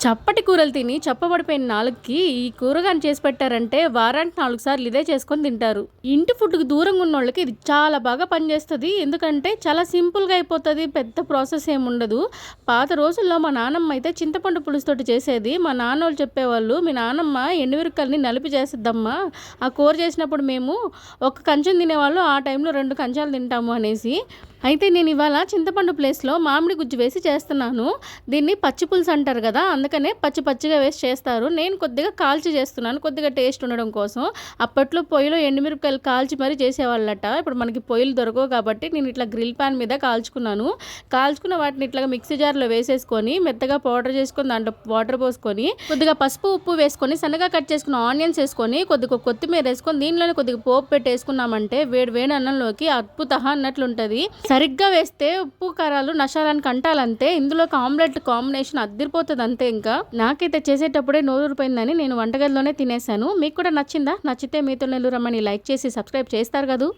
చప్పటి కూరలు తిని చప్పబడిపోయిన నాలుగుకి ఈ కూరగాని చేసి పెట్టారంటే వారానికి 4 సార్లు ఇదే చేసుకొని తింటారు. ఇంటి ఫుడ్కి దూరంగా ఉన్న వాళ్ళకి ఇది చాలా బాగా పనిచేస్తుంది. ఎందుకంటే చాలా సింపుల్గా అయిపోతుంది, పెద్ద ప్రాసెస్ ఏముండదు. పాత రోజుల్లో మా నాన్నమ్మ అయితే చింతపండు పులుసుతోటి చేసేది. మా నాన్న వాళ్ళు చెప్పేవాళ్ళు, మీ నాన్నమ్మ ఎండుమిరపకాయలని నలిపి చేసిద్దమ్మా, ఆ కూర చేసినప్పుడు మేము ఒక కంచం తినేవాళ్ళు, ఆ టైంలో 2 కంచాలు తింటాము అనేసి. అయితే నేను ఇవాళ చింతపండు ప్లేస్లో మామిడి గుజ్జు వేసి చేస్తున్నాను. దీన్ని పచ్చి పులుసు అంటారు కదా, అందుకనే పచ్చిగా వేసి చేస్తారు. నేను కొద్దిగా కాల్చి చేస్తున్నాను, కొద్దిగా టేస్ట్ ఉండడం కోసం. అప్పట్లో పొయ్యిలో ఎండుమిరపకాయలు కాల్చి మరీ చేసేవాళ్ళట. ఇప్పుడు మనకి పొయ్యిలు దొరకవు కాబట్టి నేను ఇట్లా గ్రిల్ ప్యాన్ మీద కాల్చుకున్నాను. కాల్చుకున్న వాటిని ఇట్లా మిక్సీ జార్లో వేసేసుకొని మెత్తగా పౌడర్ చేసుకొని దాంట్లో వాటర్ పోసుకొని కొద్దిగా పసుపు ఉప్పు వేసుకొని సన్నగా కట్ చేసుకున్న ఆనియన్స్ వేసుకొని కొద్దిగా కొత్తిమీర వేసుకొని దీనిలోనే కొద్దిగా పోపు పెట్టి వేసుకున్నామంటే వేడి అన్నంలోకి అద్భుత అన్నట్లుంటుంది. సరిగ్గా వేస్తే ఉప్పు కారాలు నషాలానికి అంటాలంతే. ఇందులోకి ఆమ్లెట్ కాంబినేషన్ అద్దిరిపోతుంది అంతే. ఇంకా నాకైతే చేసేటప్పుడే నోరూరిపోయిందని నేను వంటగదిలోనే తినేసాను. మీకు కూడా నచ్చిందా? నచ్చితే మీతో నెల్లూరమ్మని లైక్ చేసి సబ్స్క్రైబ్ చేస్తారు కదా.